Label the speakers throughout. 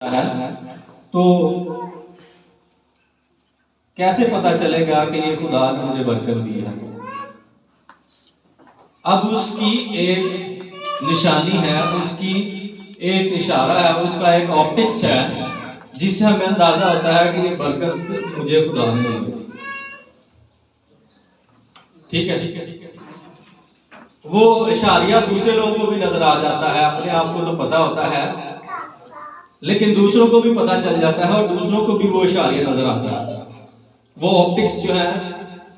Speaker 1: है तो कैसे पता चलेगा कि ये खुदा ने मुझे बरकत दी है। अब उसकी एक निशानी है, उसकी एक इशारा है, उसका एक ऑप्टिक्स है जिससे हमें अंदाजा होता है कि ये बरकत मुझे खुदा ने दी। ठीक है, वो इशारिया दूसरे लोगों को भी नजर आ जाता है, अपने आप को तो पता होता है लेकिन दूसरों को भी पता चल जाता है और दूसरों को भी वो इशारिया नजर आता है। वो ऑप्टिक्स जो है,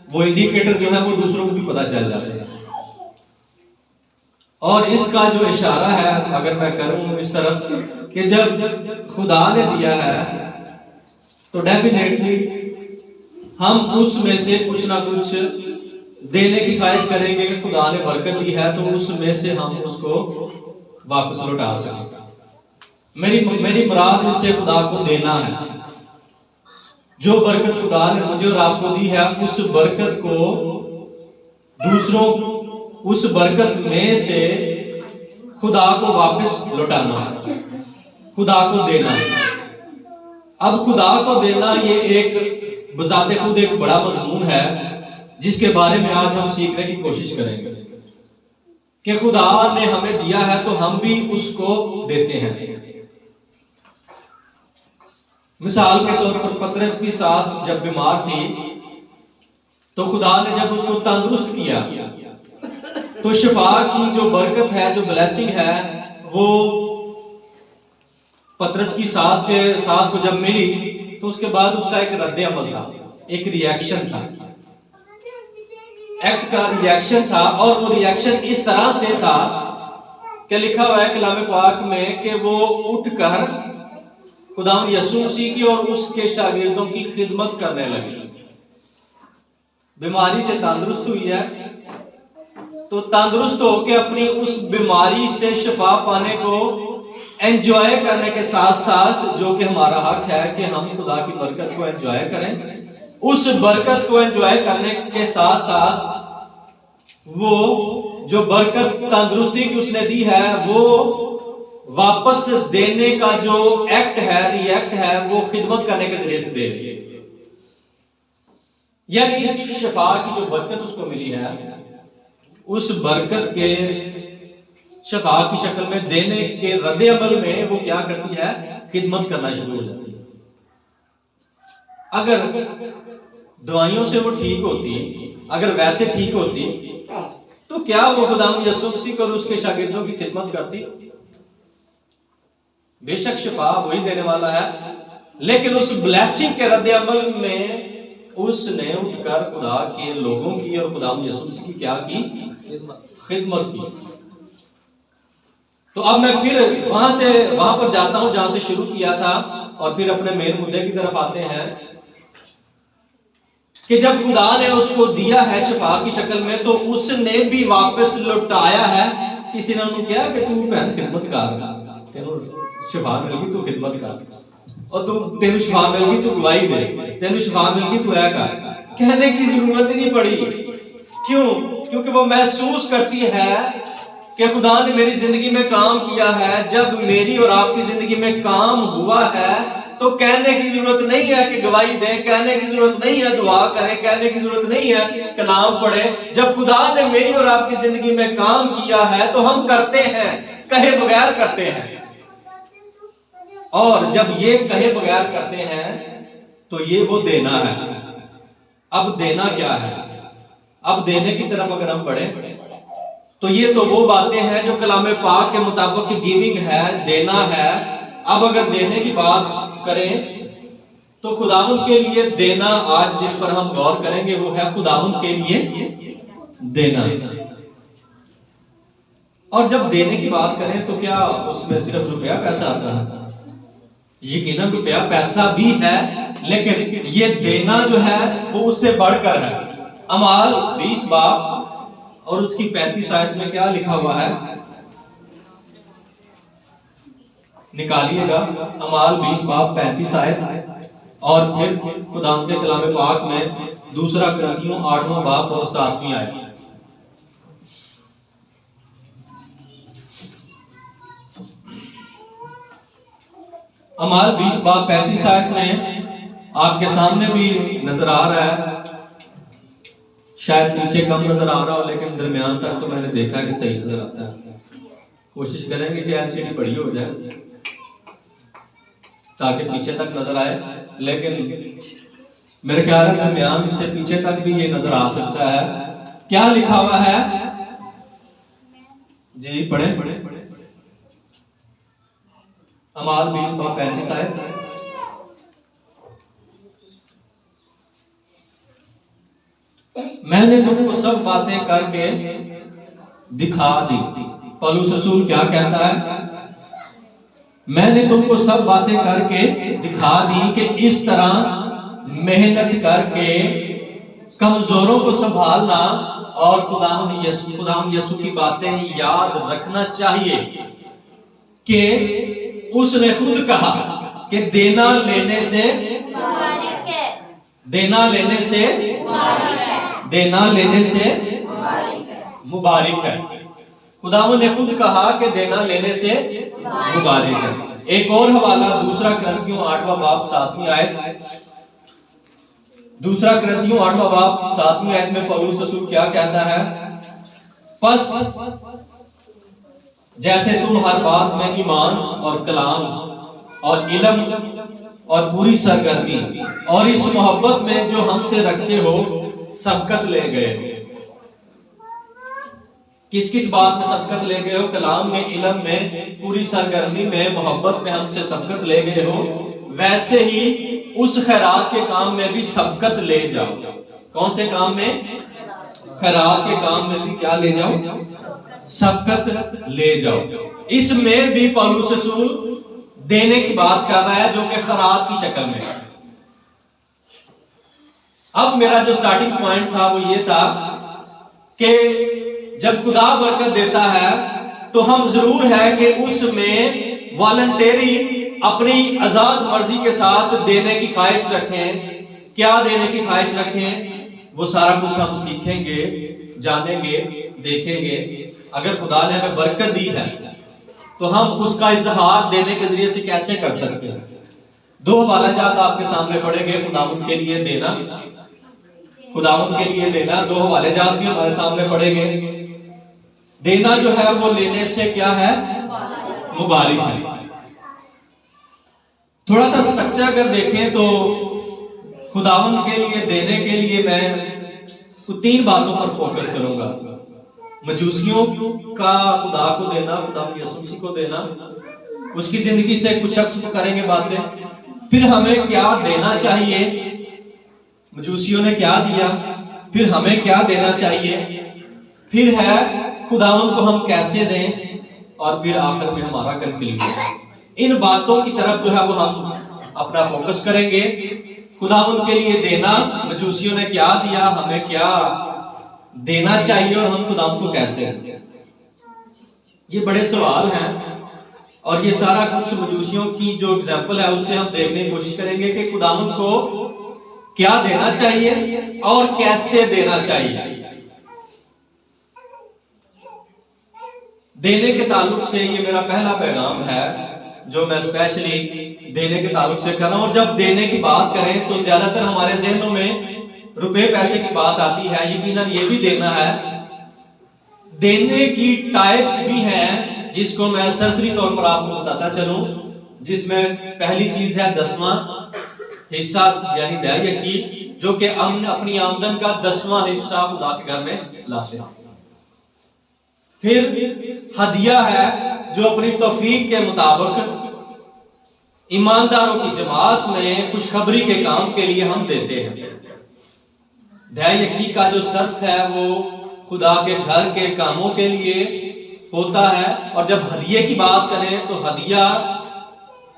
Speaker 1: वो इंडिकेटर जो है, वो दूसरों को भी पता चल जाते हैं। और इसका जो इशारा है, अगर मैं करूं इस तरफ कि जब खुदा ने दिया है तो डेफिनेटली हम उसमें से कुछ ना कुछ देने की ख्वाहिश करेंगे कि खुदा ने बरकत दी है तो उसमें से हम उसको वापस लौटा सकें। मेरी मुराद इससे खुदा को देना है। जो बरकत खुदा ने मुझे और आपको दी है, उस बरकत को दूसरों, उस बरकत में से खुदा को वापस लौटाना है, खुदा को देना है। अब खुदा को देना ये एक बजाते खुद एक बड़ा मजमून है जिसके बारे में आज हम सीखने की कोशिश करेंगे कि खुदा ने हमें दिया है तो हम भी उसको देते हैं। मिसाल के तौर पर पतरस की सास जब बीमार थी तो खुदा ने जब उसको तंदुरुस्त किया तो शिफा की जो बरकत है, जो ब्लेसिंग है, वो पतरस की सास को जब मिली तो उसके बाद उसका एक रद्द अमल था, एक रिएक्शन था, एक्ट का रिएक्शन था। और वो रिएक्शन इस तरह से था कि लिखा हुआ है कलाम पाक में कि वो उठकर खुदावंद यीशु मसीह की और उसके शागिर्दों की खिदमत करने लगी। बीमारी से तंदुरुस्त हुई है तो तंदुरुस्त होकर अपनी उस बीमारी से शिफा पाने को एंजॉय करने के साथ साथ, जो कि हमारा हक है कि हम खुदा की बरकत को एंजॉय करें, उस बरकत को एंजॉय करने के साथ साथ वो जो बरकत तंदुरुस्ती की उसने दी है वो वापस देने का जो एक्ट है, रिएक्ट है, वो खिदमत करने के जरिए से दे रही है। यानी शिफा की जो बरकत उसको मिली है, उस बरकत के शिफा की शक्ल में देने के रद्द अमल में वो क्या करती है, खिदमत करना शुरू हो जाती है। अगर दवाइयों से वो ठीक होती, अगर वैसे ठीक होती तो क्या वो खुदावंद यीशु मसीह को और उसके शागिर्दों की खिदमत करती? बेशक शिफा वही देने वाला है, लेकिन उस ब्लेसिंग के रद्द अमल में उसने उठकर खुदा के लोगों की और खुदावंद यीशु मसीह की क्या की, खिदमत की। तो अब मैं फिर वहां पर जाता हूं जहां से शुरू किया था और फिर अपने मेन मुद्दे की तरफ आते हैं कि जब खुदा ने उसको दिया है शिफा की शक्ल में तो उसने भी वापस लौटाया है। किसी ने उन्होंने कहा कि तू बहन खिदमत कर, तेनू शिफा मिल गई, तू खिदमत कर, और तू तेनू शिफा मिल गई, तू गवाही दे, तेनू शिफा मिल गई, तू ऐ कर। कहने की जरूरत ही नहीं पड़ी। क्यों? क्योंकि वो महसूस करती है कि खुदा ने मेरी जिंदगी में काम किया है। जब मेरी और आपकी जिंदगी में काम हुआ है तो कहने की जरूरत नहीं है कि गवाही दें, कहने की जरूरत नहीं है दुआ करें, कहने की जरूरत नहीं है कलाम पढ़ें। जब खुदा ने मेरी और आपकी जिंदगी में काम किया है तो हम करते हैं, कहे बगैर करते हैं। और जब ये कहे बगैर करते हैं तो ये वो देना है। अब देना क्या है? अब देने की तरफ अगर हम बढ़े तो ये तो वो बातें हैं जो कलाम पाक के मुताबिक गिविंग है, देना है। अब अगर देने की बात करें तो खुदावंद के लिए देना, आज जिस पर हम गौर करेंगे वो है खुदावंद के लिए देना। और जब देने की बात करें तो क्या उसमें सिर्फ रुपया पैसा आता है? यकीनन रुपया पैसा भी है, लेकिन ये देना जो है वो उससे बढ़कर है। अमाल 20 बाब और उसकी 35 आयत में क्या लिखा हुआ है, निकालिएगा। अमाल 20 बाब 35 आयत और फिर खुदावंद के कलाम पाक में दूसरा कुरिन्थियों 8वां बाब और 7वीं आयत। अमाल 20 बाब 35 आयत में आपके सामने भी नजर आ रहा है, शायद पीछे कम नजर आ रहा हो लेकिन दरमियान तक तो मैंने देखा कि सही नजर आता है। कोशिश करेंगे कि एलसीडी बड़ी हो जाए ताकि पीछे तक नजर आए, लेकिन मेरे ख्याल है दरमियान से पीछे तक भी ये नजर आ सकता है। क्या लिखा हुआ है जी? पढ़े पढ़े पढ़े अमाल 20 बाब 35 आयत। मैंने तुमको सब बातें करके दिखा दी। पौलुस रसूल क्या कहता है? मैंने तुमको सब बातें करके दिखा दी कि इस तरह मेहनत करके कमजोरों को संभालना और खुदाम यसु की बातें याद रखना चाहिए कि उसने खुद कहा कि देना लेने से मुबारक है। खुदावंद ने खुद कहा कि देना लेने से मुबारक है। एक और हवाला दूसरा क्रंथियों 8वां बाब 7वीं आयत। दूसरा क्रंथियों 8वां बाब 7वीं आयत में पौलुस रसूल क्या कहता है? बस जैसे तुम हर बात में ईमान और कलाम और इल्म और पूरी सरगर्मी और इस मोहब्बत में जो हमसे रखते हो सबकत ले गए। किस किस बात में सबकत ले गए हो? कलाम में, इल्म में, पूरी सरगर्मी में, मोहब्बत में हमसे सबकत ले गए हो। वैसे ही उस खैरात के काम में भी सबकत ले जाओ। कौन से काम में? खैरात के काम में भी क्या ले जाओ? सबकत ले जाओ। इसमें भी पौलुस रसूल देने की बात कर रहा है जो कि खैरात की शक्ल में। अब मेरा जो स्टार्टिंग पॉइंट था वो ये था कि जब खुदा बरकत देता है तो हम जरूर है कि उसमें वॉलंटरी अपनी आजाद मर्जी के साथ देने की ख्वाहिश रखें। क्या देने की ख्वाहिश रखें? वो सारा कुछ हम सीखेंगे, जानेंगे, देखेंगे। अगर खुदा ने हमें बरकत दी है तो हम उसका इजहार देने के जरिए से कैसे कर सकते हैं? दो हवाला जात आपके सामने पड़ेंगे। खुदावंद के लिए देना, खुदावंद के लिए देना। दो हवाले जात भी हमारे सामने पड़ेंगे। देना जो है वो लेने से क्या है? मुबारक है। थोड़ा सा स्ट्रक्चर अगर देखें तो खुदावंद के लिए देने के लिए मैं 3 बातों पर फोकस करूंगा। मजूसियों का खुदा को देना, खुदा यसू मसीह को देना, उसकी जिंदगी से कुछ शख्स करेंगे बातें, फिर हमें क्या देना चाहिए, मजूसियों ने क्या दिया, फिर हमें क्या देना चाहिए, फिर है खुदावंद को हम कैसे दें, और फिर आखिर में हमारा कंक्लूजन। इन बातों की तरफ जो है वो हम अपना फोकस करेंगे। खुदावंद के लिए देना, मजूसियों ने क्या दिया, हमें क्या देना चाहिए और हम खुदावंद को कैसे दें। ये बड़े सवाल हैं और ये सारा कुछ मजूसियों की जो एग्जाम्पल है उससे हम देखने की कोशिश करेंगे कि खुदावंद को क्या देना चाहिए और कैसे देना चाहिए। देने के ताल्लुक से ये मेरा पहला पैगाम है जो मैं स्पेशली देने के ताल्लुक से कर रहा हूं। और जब देने की बात करें तो ज्यादातर हमारे जहनों में रुपए पैसे की बात आती है। यकीनन ये भी देना है। देने की टाइप्स भी हैं जिसको मैं सरसरी तौर पर आपको बताता चलूं, जिसमें पहली चीज है 10वां हिस्सा यानी दयाकी, जो कि अपनी आमदन का 10वां हिस्सा खुदा के घर में लाते हैं। फिर हदिया है जो अपनी तौफीक के मुताबिक ईमानदारों की जमात में खुशखबरी के काम के लिए हम देते हैं। दयाकी का जो सर्फ है वो खुदा के घर के कामों के लिए होता है। और जब हदिये की बात करें तो हदिया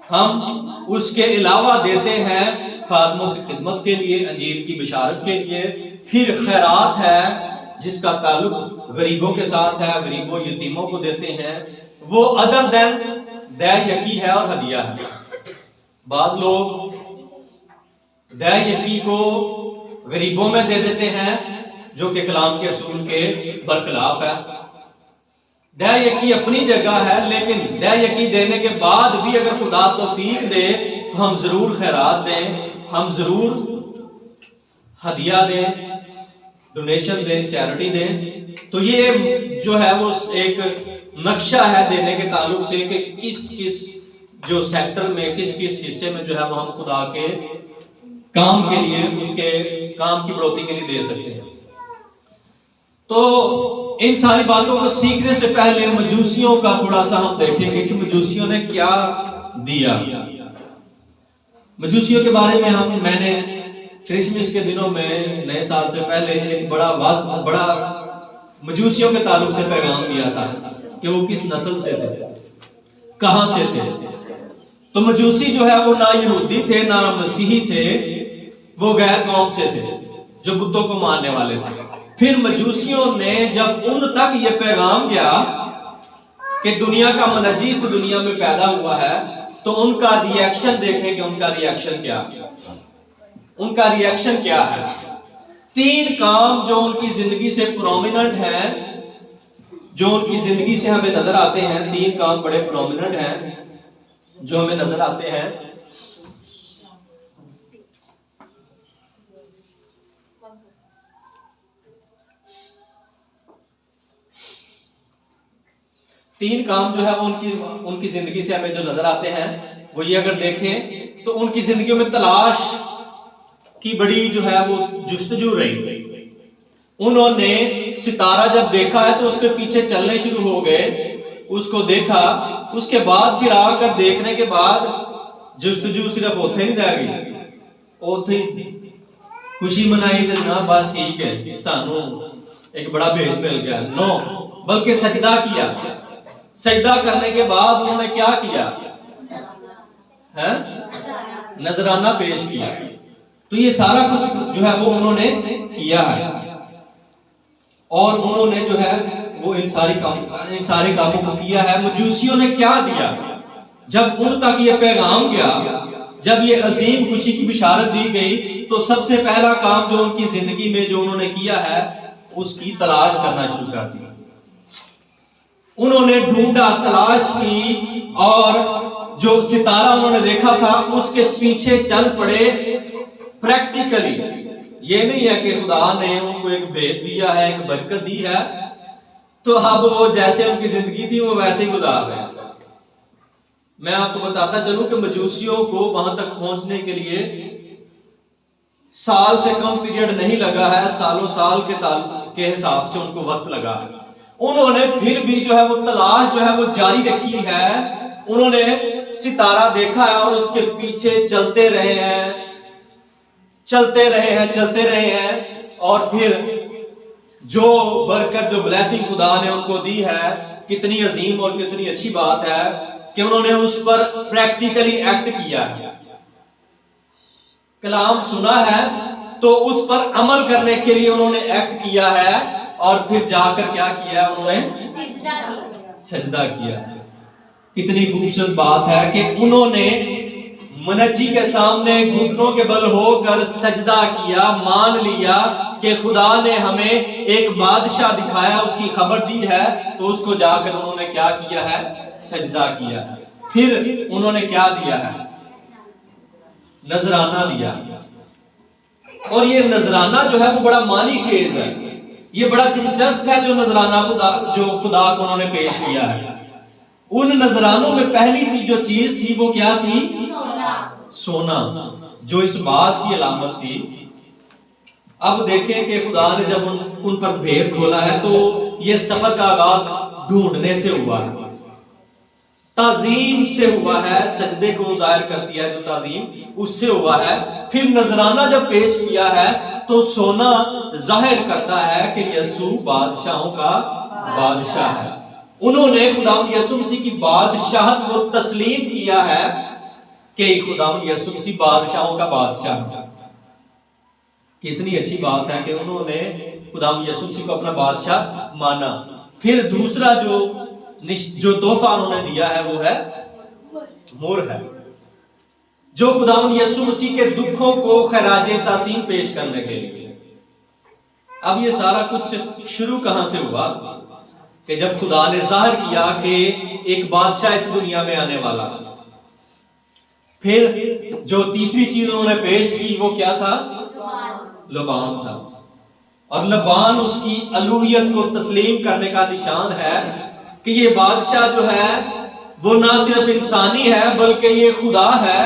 Speaker 1: हम उसके अलावा देते हैं खादमों की खिदमत के लिए, अंजील की बिशारत के लिए। फिर खैरात है जिसका ताल्लुक गरीबों के साथ है, गरीबों यतीमों को देते हैं। वो अदर देन दयाकी है और हदिया है। बाज लोग दयाकी को गरीबों में दे देते हैं जो कि कलाम के असूल के बरखिलाफ है। दै यकी अपनी जगह है, लेकिन दै यकी देने के बाद भी अगर खुदा तौफीक दे तो हम जरूर खैरात दें, हम जरूर हदिया दें, डोनेशन दें, चैरिटी दें। तो ये जो है वो एक नक्शा है देने के ताल्लुक से कि किस किस जो सेक्टर में, किस किस हिस्से में जो है वो हम खुदा के काम के लिए, उसके काम की बढ़ोतरी के लिए दे सकते हैं। तो इन सारी बातों को सीखने से पहले मजूसियों का थोड़ा सा हम देखेंगे कि मजूसियों ने क्या दिया। मजूसियों के बारे में मैंने क्रिसमस के दिनों में, नए साल से पहले, एक बड़ा मजूसियों के ताल्लुक से पैगाम दिया था कि वो किस नस्ल से थे, कहां से थे। तो मजूसी जो है वो ना यहूदी थे ना मसीही थे, वो गैर कौम से थे जो बुतों को मानने वाले थे। फिर मजूसियों ने जब उन तक ये पैगाम गया कि दुनिया का मनजीस दुनिया में पैदा हुआ है, तो उनका रिएक्शन देखें कि उनका रिएक्शन क्या है। उनका रिएक्शन क्या है? 3 काम जो उनकी जिंदगी से प्रोमिनेंट हैं, जो उनकी जिंदगी से हमें नजर आते हैं, 3 काम बड़े प्रोमिनेंट हैं जो हमें नजर आते हैं। तीन काम जो है वो उनकी जिंदगी से हमें जो नजर आते हैं, वो ये अगर देखें तो उनकी जिंदगी में तलाश की बड़ी जो है वो जुस्तजू रही। उन्होंने सितारा जब देखा है तो उसके पीछे चलने शुरू हो गए, उसको देखा, उसके बाद फिर आकर देखने के बाद जुस्तजू सिर्फ ओथे नहीं रह गई, ओथे खुशी मनाई तो ना बस ठीक है सानू एक बड़ा भेद मिल गया, नो, बल्कि सजदा किया। सजदा करने के बाद उन्होंने क्या किया है? नजराना पेश किया। तो ये सारा कुछ जो है वो उन्होंने किया है, और उन्होंने जो है वो इन सारे कामों को किया है। मजूसियों ने क्या दिया? जब उन तक ये पैगाम गया, जब ये अजीम खुशी की बिशारत दी गई, तो सबसे पहला काम जो उनकी जिंदगी में जो उन्होंने किया है, उसकी तलाश करना शुरू कर दी। उन्होंने ढूंढा, तलाश की, और जो सितारा उन्होंने देखा था उसके पीछे चल पड़े प्रैक्टिकली। ये नहीं है कि खुदा ने उनको एक भेद दिया है, एक बरकत दी है, तो अब वो जैसे उनकी जिंदगी थी वो वैसे ही गुजार रहे हैं। मैं आपको बताता चलूं कि मजूसियों को वहां तक पहुंचने के लिए साल से कम पीरियड नहीं लगा है, सालों साल के हिसाब से उनको वक्त लगा है। उन्होंने फिर भी जो है वो तलाश जो है वो जारी रखी है। उन्होंने सितारा देखा है और उसके पीछे चलते रहे हैं, चलते रहे हैं, और फिर जो बरकत, जो ब्लेसिंग खुदा ने उनको दी है, कितनी अजीम और कितनी अच्छी बात है कि उन्होंने उस पर प्रैक्टिकली एक्ट किया है। कलाम सुना है तो उस पर अमल करने के लिए उन्होंने एक्ट किया है, और फिर जाकर क्या किया? उन्होंने सजदा किया। कितनी खूबसूरत बात है कि उन्होंने मनज्जी के सामने घुटनों के बल होकर सजदा किया, मान लिया कि खुदा ने हमें एक बादशाह दिखाया, उसकी खबर दी है, तो उसको जाकर उन्होंने क्या किया है? सजदा किया। फिर उन्होंने क्या दिया है? नजराना दिया। और ये नजराना जो है वो बड़ा मानी खेज है, ये बड़ा दिलचस्प है जो नजराना खुदा को उन्होंने पेश किया है। उन नजरानों में पहली चीज थी वो क्या थी? सोना, जो इस बात की अलामत थी। अब देखें कि खुदा ने जब उन पर भेद खोला है, तो ये सफर का आगाज ढूंढने से हुआ है, ताजीम से हुआ है, सजदे को जाहिर करती है जो ताजीम, उससे हुआ है। फिर नजराना जब पेश किया है तो सोना जाहिर करता है कि यसू बादशाहों का बादशाह है। उन्होंने खुदावंद यसू मसीह की बादशाहत को तस्लीम किया है कि खुदावंद यसू मसीह बादशाहों का बादशाह है। कितनी अच्छी बात है कि उन्होंने खुदावंद यसू मसीह को अपना बादशाह माना। फिर दूसरा जो तोहफा उन्होंने दिया है वो है मुहर है, जो खुदावंद यसू मसीह के दुखों को खराजे तासीम पेश करने के लिए। अब ये सारा कुछ शुरू कहां से हुआ? कि जब खुदा ने जाहिर किया कि एक बादशाह इस दुनिया में आने वाला, फिर जो तीसरी चीज उन्होंने पेश की वो क्या था? लबान था। और लबान उसकी अलूहियत को तस्लीम करने का निशान है कि ये बादशाह जो है वो ना सिर्फ इंसानी है बल्कि ये खुदा है,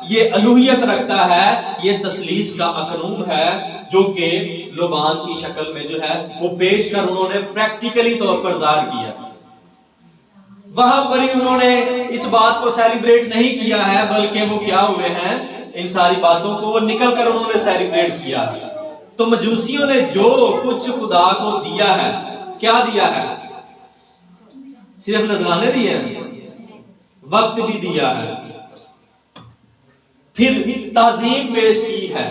Speaker 1: ये अलूहियत रखता है, ये तसलीस का अकनून है, जो कि लबान की शक्ल में जो है वो पेश कर उन्होंने प्रैक्टिकली तौर पर जाहिर किया। वहां पर ही उन्होंने इस बात को सेलिब्रेट नहीं किया है, बल्कि वो क्या हुए हैं, इन सारी बातों को वो निकल कर उन्होंने सेलिब्रेट किया है। तो मजूसियों ने जो कुछ खुदा को दिया है, क्या दिया है? सिर्फ नजराने दिए हैं, वक्त भी दिया है, फिर ताजीम पेश की है,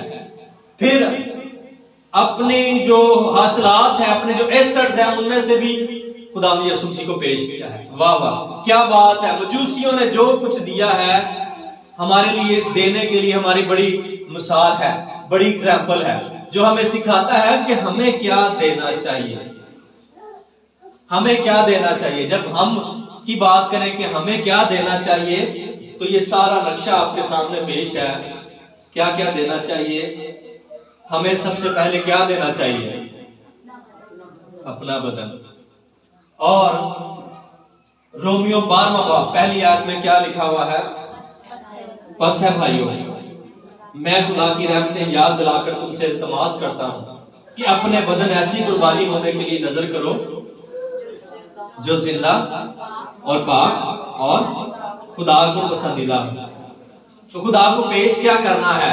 Speaker 1: फिर अपने जो हासिलात है, अपने जो एसेट्स हैं, उनमें से भी खुदा ने यीशु मसीह को पेश किया है। वाह वाह, क्या बात है। मजूसियों ने जो कुछ दिया है हमारे लिए देने के लिए हमारी बड़ी मिसाल है, बड़ी एग्जाम्पल है, जो हमें सिखाता है कि हमें क्या देना चाहिए, हमें क्या देना चाहिए। जब हम की बात करें कि हमें क्या देना चाहिए, तो ये सारा नक्शा आपके सामने पेश है। क्या क्या देना चाहिए? हमें सबसे पहले क्या देना चाहिए? अपना बदन। और रोमियो 12वां बाब पहली आयत में क्या लिखा हुआ है? बस है भाइयों, मैं खुदा की रहमतें याद दिलाकर तुमसे इल्तमास करता हूं कि अपने बदन ऐसी कुर्बानी होने के लिए नजर करो जो जिंदा और पाक और खुदा को पसंदीदा है। तो खुदा को पेश क्या करना है?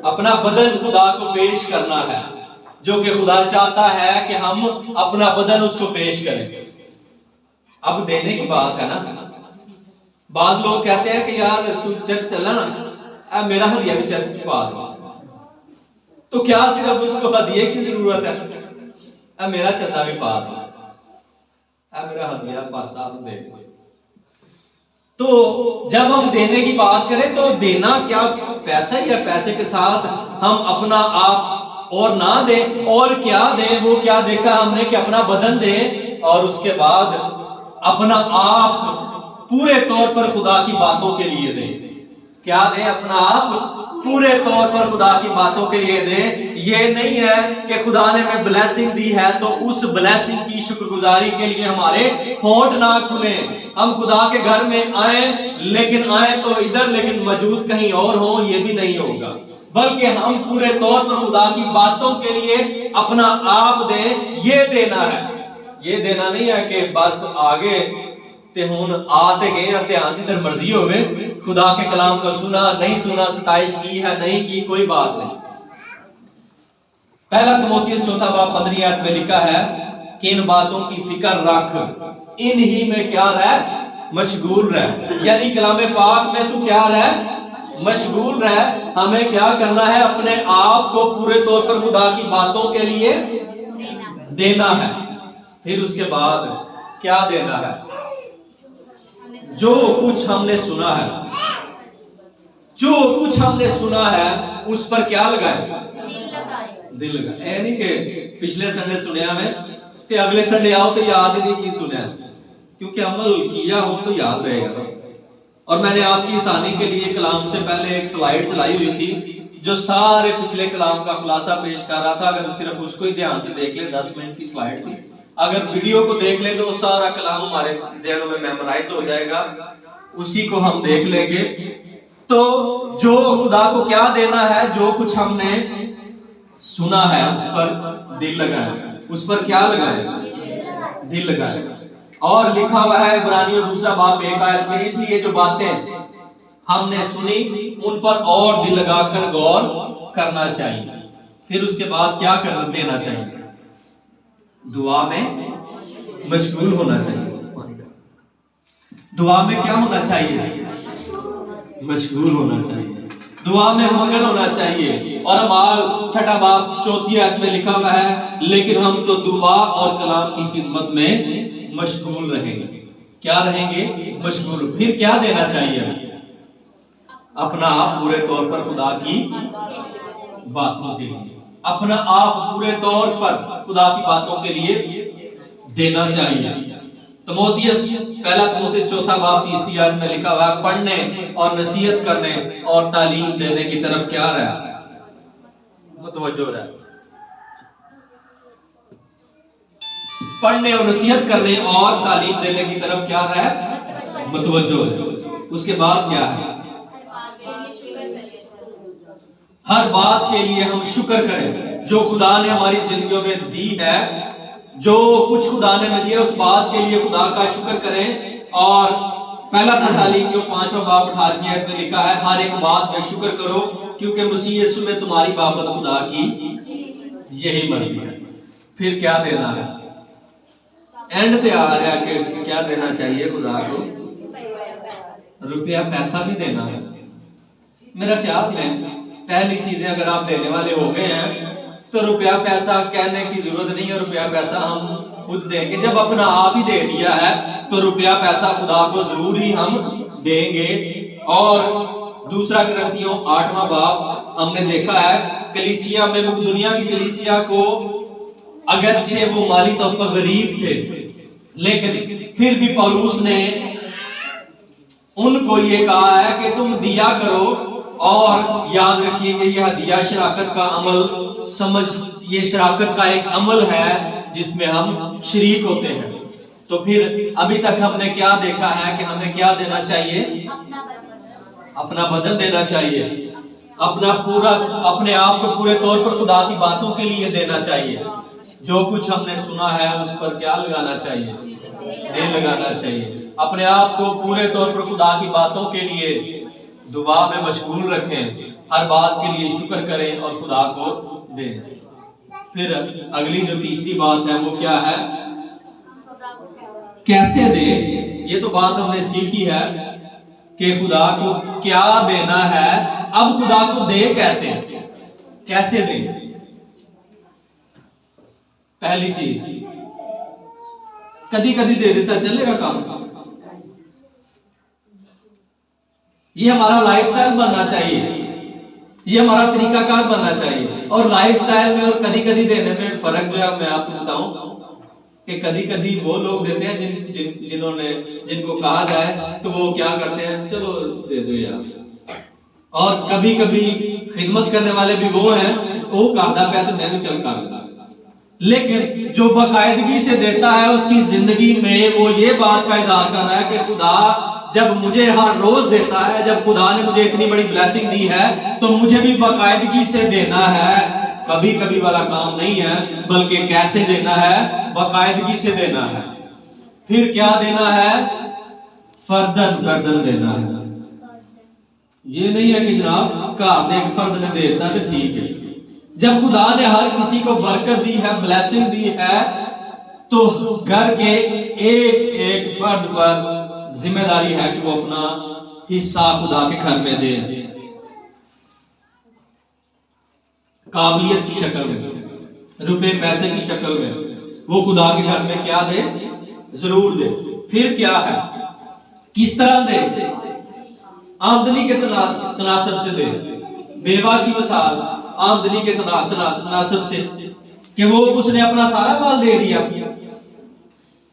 Speaker 1: अपना बदन खुदा को पेश करना है, जो कि खुदा चाहता है कि हम अपना बदन उसको पेश करें। अब देने की बात है ना, बाज लोग कहते हैं कि यार तू चर्च चला ना, अब मेरा हदिया भी चर्च की बात है, तो क्या सिर्फ उसको हदिये की जरूरत है? अब मेरा चंदा भी पा दो, अब मेरा हदिया पासा दे। तो जब हम देने की बात करें तो देना क्या पैसा ही है? पैसे के साथ हम अपना आप और ना दे, और क्या दे? वो क्या देखा हमने कि अपना बदन दे और उसके बाद अपना आप पूरे तौर पर खुदा की बातों के लिए दे। क्या दे? अपना आप पूरे तौर पर खुदा की बातों के लिए दे। ये नहीं है कि खुदा ने हमें ब्लेसिंग दी है तो उस ब्लेसिंग की शुक्रगुजारी के लिए हमारे होंठ ना खुले। हम खुदा के घर में आए, लेकिन आए तो इधर, लेकिन मौजूद कहीं और हो, ये भी नहीं होगा। बल्कि हम पूरे तौर पर खुदा की बातों के लिए अपना आप दें। ये देना है, ये देना नहीं है कि बस आगे ते हुन आते गए ध्यान जिधर मर्जी होवे, खुदा के कलाम को सुना नहीं सुना, सताइश की है नहीं की, कोई बात नहीं। पहला तीमुथियुस 4 बाब 15 आयत में लिखा है कि इन बातों की फिक्र रख, इन ही में क्या रह? मशगूल रह। यानी कलाम पाक में तू क्या रह? मशगूल रह। हमें क्या करना है? अपने आप को पूरे तौर पर खुदा की बातों के लिए देना है। फिर उसके बाद क्या देना है? जो कुछ हमने सुना है, जो कुछ हमने सुना है उस पर क्या लगाए? दिल लगाए। ऐ नहीं कि पिछले संडे सुनया में ते अगले संडे आओ तो याद ही नहीं की सुना, क्योंकि अमल किया हो तो याद रहेगा ना। और मैंने आपकी आसानी के लिए कलाम से पहले एक स्लाइड चलाई हुई थी जो सारे पिछले कलाम का खुलासा पेश कर रहा था। अगर सिर्फ उसको ही ध्यान से देख ले, 10 मिनट की स्लाइड थी। अगर वीडियो को देख ले तो सारा कलाम हमारे ज़हनों में मेमोराइज हो जाएगा, उसी को हम देख लेंगे। तो जो खुदा को क्या देना है? जो कुछ हमने सुना है उस पर दिल लगाए। उस पर क्या लगाए? दिल लगाए। और लिखा हुआ है इब्रानियों 2 बाब 1 आयत में, इसलिए जो बातें हमने सुनी उन पर और दिल लगाकर गौर करना चाहिए। फिर उसके बाद क्या करना देना चाहिए? दुआ में मशगूल होना चाहिए। दुआ में क्या होना चाहिए? मशगूल होना चाहिए। दुआ में मगन होना चाहिए। और अमाल 6 बाब 4 आयत में लिखा हुआ है, लेकिन हम तो दुआ और कलाम की खिदमत में मशगूल रहेंगे। क्या रहेंगे? मशगूल। फिर क्या देना चाहिए? अपना आप पूरे तौर पर खुदा की बातों के लिए। अपना आप पूरे तौर पर खुदा की बातों के लिए देना चाहिए। तिमोथियस पहला तिमोथियस चौथा बाब तीसरी आयत में लिखा हुआ है, पढ़ने और नसीहत करने और तालीम देने की तरफ क्या रहा, मुतवज्जो रहा। पढ़ने और नसीहत करने और तालीम देने की तरफ क्या रहा है, मुतवज्जो है। उसके बाद क्या है, हर बात के लिए हम शुक्र करें जो खुदा ने हमारी जिंदगियों में दी है। जो कुछ खुदा ने हमें दिया उस बात के लिए खुदा का शुक्र करें। और पहला थेसलोनिकियों 5वां बाब 18वीं आयत में लिखा है, हर एक बात में शुक्र करो क्योंकि मसीह यीशु में तुम्हारी बाबत खुदा की यही मर्जी है। फिर क्या देना है, एंड पे आ रहा है कि क्या देना चाहिए खुदा को, रुपया पैसा भी देना है। मेरा ख्याल है पहली चीजें अगर आप देने वाले हो गए हैं तो रुपया पैसा कहने की जरूरत नहीं है, रुपया पैसा हम खुद देंगे। जब अपना आप ही दे दिया है तो रुपया पैसा खुदा को जरूर ही हम देंगे। और दूसरा कुरिन्थियों 8वां बाब हमने देखा है, कलीसिया में दुनिया की कलीसिया को अगरचे वो माली तौर पर गरीब थे, लेकिन फिर भी पौलुस ने उनको ये कहा है कि तुम दिया करो। और याद रखिएगा यह हदिया शराकत का अमल समझ, ये शराकत का एक अमल है जिसमें हम शरीक होते हैं। तो फिर अभी तक हमने क्या देखा है कि हमें क्या देना चाहिए, अपना बदन देना चाहिए, अपना पूरा अपने आप को पूरे तौर पर खुदा की बातों के लिए देना चाहिए। जो कुछ हमने सुना है उस पर क्या लगाना चाहिए, दिल लगाना चाहिए। अपने आप को पूरे तौर पर खुदा की बातों के लिए दुआ में मशगूल रखें, हर बात के लिए शुक्र करें और खुदा को दें। फिर अगली जो तीसरी बात है वो क्या है, कैसे दें। ये तो बात हमने सीखी है कि खुदा को क्या देना है, अब खुदा को दे कैसे, कैसे दें। पहली चीज, कदी कदी दे देता चलेगा काम, ये हमारा लाइफस्टाइल बनना चाहिए, ये हमारा तरीकाकार बनना चाहिए। और लाइफस्टाइल में और कदी कदी देने में फर्क जो है मैं आपको बताऊं कि कदी कदी वो लोग देते हैं जिनको कहा जाए तो वो क्या करते हैं, चलो दे दो यार। और कभी कभी खिदमत करने वाले भी वो हैं, वो कहता है तो मैं भी चल कर, लेकिन जो बाकायदगी से देता है उसकी जिंदगी में वो ये बात का इजहार कर रहा है कि खुदा जब मुझे हर रोज देता है, जब खुदा ने मुझे इतनी बड़ी ब्लेसिंग दी है तो मुझे भी बाकायदगी से देना है। कभी कभी वाला काम नहीं है, बल्कि कैसे देना है, बाकायदगी से देना है। फिर क्या देना है, फर्दन फर्दन देना है। ये नहीं है कि जनाब घर देख फर्द ने देता तो ठीक है। जब खुदा ने हर किसी को बरकत दी है, ब्लेसिंग दी है, तो घर के एक एक फर्द पर जिम्मेदारी है कि वो अपना हिस्सा खुदा के घर में दे, काबिलियत की शक्ल में, रुपए पैसे की शक्ल में वो खुदा के घर में क्या दे, जरूर दे। फिर क्या है, किस तरह दे, आमदनी के तनासब से दे। बेवा की मिसाल आमदनी के तनासब से कि वो उसने अपना सारा माल दे दिया।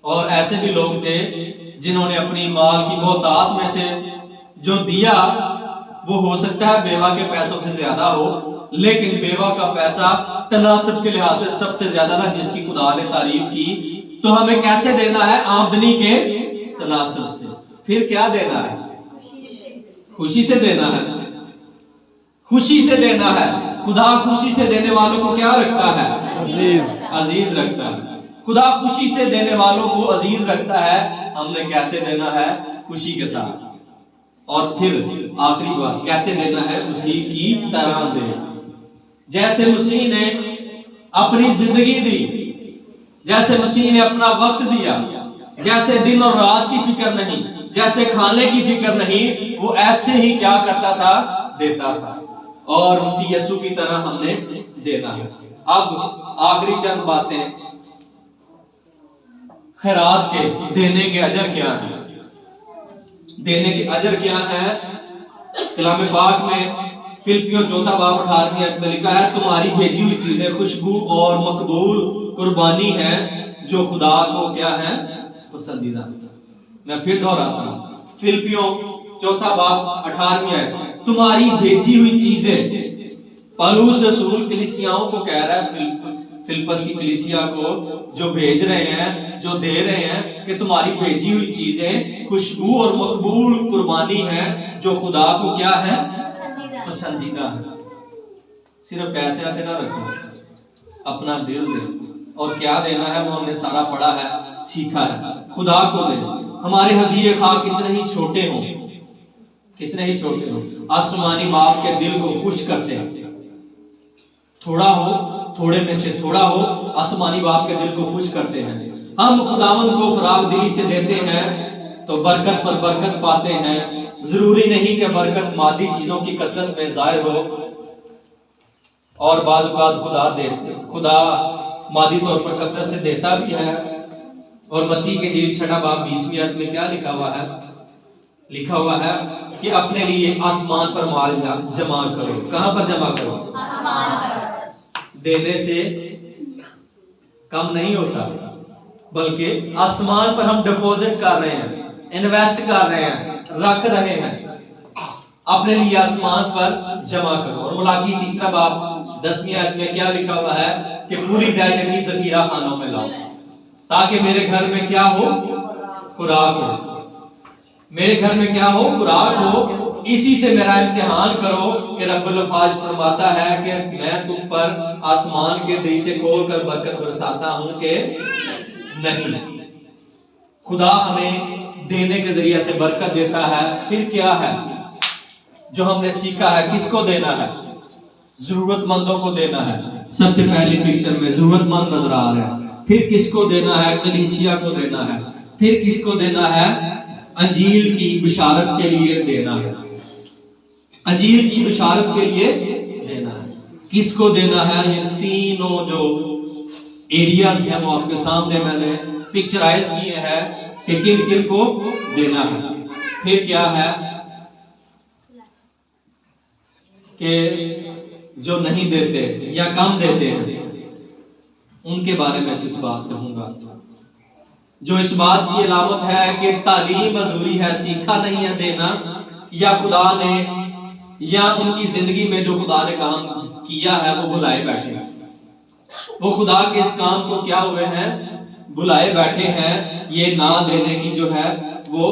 Speaker 1: और ऐसे भी लोग थे जिन्होंने अपनी माल की बहुतात में से जो दिया वो हो सकता है बेवा के पैसों से ज्यादा हो, लेकिन बेवा का पैसा तनासब के लिहाज से सबसे ज्यादा था जिसकी खुदा ने तारीफ की। तो हमें कैसे देना है, आमदनी के तनासब से। फिर क्या देना है, खुशी से देना है, खुशी से देना है। खुदा खुशी से देने वालों को क्या रखता है, अजीज रखता है। खुदा खुशी से देने वालों को अजीज रखता है। हमने कैसे देना है, खुशी के साथ। और फिर आखिरी बात, कैसे देना है, मसीह की तरह दे। जैसे मसीह ने अपनी जिंदगी दी, जैसे मसीह ने अपना वक्त दिया, जैसे दिन और रात की फिक्र नहीं, जैसे खाने की फिक्र नहीं, वो ऐसे ही क्या करता था, देता था। और मसीह यीशु की तरह हमने देना है। अब आखिरी चंद बातें, खैरात के देने के अजर क्या है, देने के अजर क्या है। कलाम पाक में फिलिपियों 4 बाब 18वीं आयत में लिखा है, तुम्हारी भेजी हुई चीजें खुशबू और मकबूल कुर्बानी है जो खुदा को क्या है, पसंदीदा। मैं फिर दोहराता हूँ, फिलिपियों 4 बाब 18वीं आयत, तुम्हारी भेजी हुई चीजें। पौलुस रसूल कलीसियाओं को कह रहा है, फिलिपस की कलीसिया को जो भेज रहे हैं, जो दे रहे हैं, कि तुम्हारी भेजी हुई चीजें खुशबू और मकबूल कुर्बानी है जो खुदा को क्या है, पसंदीदा है। सिर्फ पैसे आते ना रखो, अपना दिल दे। और क्या देना है वो हमने सारा पढ़ा है, सीखा है। खुदा को दे। हमारे हदीये खा कितने ही छोटे हों, कितने ही छोटे हों, आसमानी बाप के दिल को खुश करते हैं। थोड़ा हो, थोड़े में से थोड़ा हो, आसमानी बाप के दिल को खुश करते हैं। हम खुदावंद को फराग दिली से देते हैं तो बरकत पर बरकत पाते हैं। जरूरी नहीं कि बरकत मादी चीजों की कसरत में जाहिर हो, और बाज़ औक़ात खुदा मादी तौर पर कसरत से देता भी है। और मत्ती के इंजील 6 बाब 20वीं आयत में क्या लिखा हुआ है? लिखा हुआ है कि अपने लिए आसमान पर माल जमा करो। कहां पर जमा करो? आसमान पर। देने से कम नहीं होता, बल्कि आसमान पर हम डिपॉजिट कर रहे हैं, इन्वेस्ट कर रहे हैं, रख रहे हैं। अपने लिए आसमान पर जमा करो। और मुलाकी 3 बाब 10वीं आयत में क्या लिखा हुआ है कि पूरी दायनगी ज़खीरा खानों में लाओ, ताकि मेरे घर में क्या हो? खुराक हो। मेरे घर में क्या हो? खुराक हो। इसी से मेरा इम्तिहान करो कि रब्बुल अफ़ाज फरमाता है कि मैं तुम पर आसमान के दरीचे खोलकर बरकत बरसाता हूं कि नहीं। खुदा हमें देने के जरिए से बरकत देता है। फिर क्या है जो हमने सीखा है? किसको देना है? जरूरतमंदों को देना है। सबसे पहली पिक्चर में जरूरतमंद नजर आ रहे हैं। फिर किसको देना है? कलीसिया को देना है। फिर किसको देना है? अंजील की बिशारत के लिए देना है। अंजील की बिशारत के लिए देना है। किसको देना है? ये तीनों जो एरियाज हैं वो आपके सामने मैंने पिक्चराइज किए हैं कि किन किन को देना है। फिर क्या है कि जो नहीं देते या कम देते हैं उनके बारे में कुछ बात कहूंगा। जो इस बात की अलामत है कि तालीम अधूरी है, सीखा नहीं है देना, या खुदा ने या उनकी जिंदगी में जो खुदा ने काम किया है वो भुलाए बैठे हैं। वो खुदा के इस काम को क्या हुए हैं? बुलाए बैठे हैं। ये ना देने की जो है वो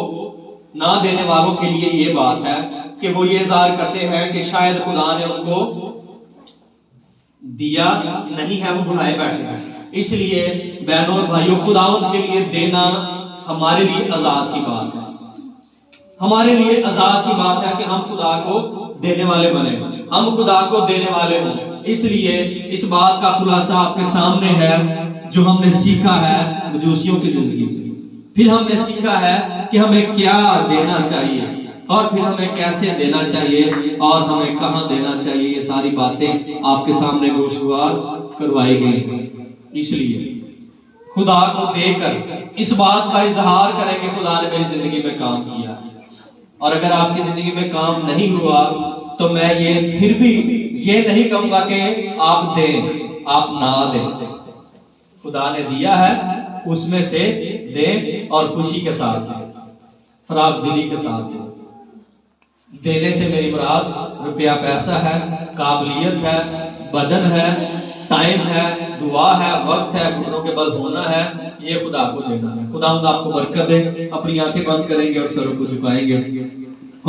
Speaker 1: ना देने वालों के लिए ये बात है कि वो ये ज़ाहिर करते हैं कि शायद खुदा ने उनको दिया नहीं है, वो भुलाए बैठे हैं। इसलिए बहनों और भाइयों, खुदावंद के लिए देना हमारे लिए एजाज की बात है। हमारे लिए एजाज की बात है कि हम खुदा को देने वाले बने, हम खुदा को देने वाले हों। इसलिए इस बात का खुलासा आपके सामने है जो हमने सीखा है मजूसियों की जिंदगी से। फिर हमने सीखा है कि हमें क्या देना चाहिए और फिर हमें कैसे देना चाहिए और हमें कहां देना चाहिए। ये सारी बातें आपके सामने गोशवार करवाई गई। इसलिए खुदा को देकर इस बात का इजहार करें कि खुदा ने मेरी जिंदगी में काम किया। और अगर आपकी जिंदगी में काम नहीं हुआ तो मैं ये फिर भी ये नहीं कहूंगा कि आप दें, आप ना दें। खुदा ने दिया है उसमें से दें और खुशी के साथ दें, फराग दिली के साथ दें। देने से मेरी मुराद रुपया पैसा है, काबिलियत है, बदन है, टाइम है, दुआ है, वक्त है, घुटनों के बल होना है। ये खुदा को देना है। खुदा आपको बरकत दे। अपनी आंखें बंद करेंगे और सरों को झुकाएंगे।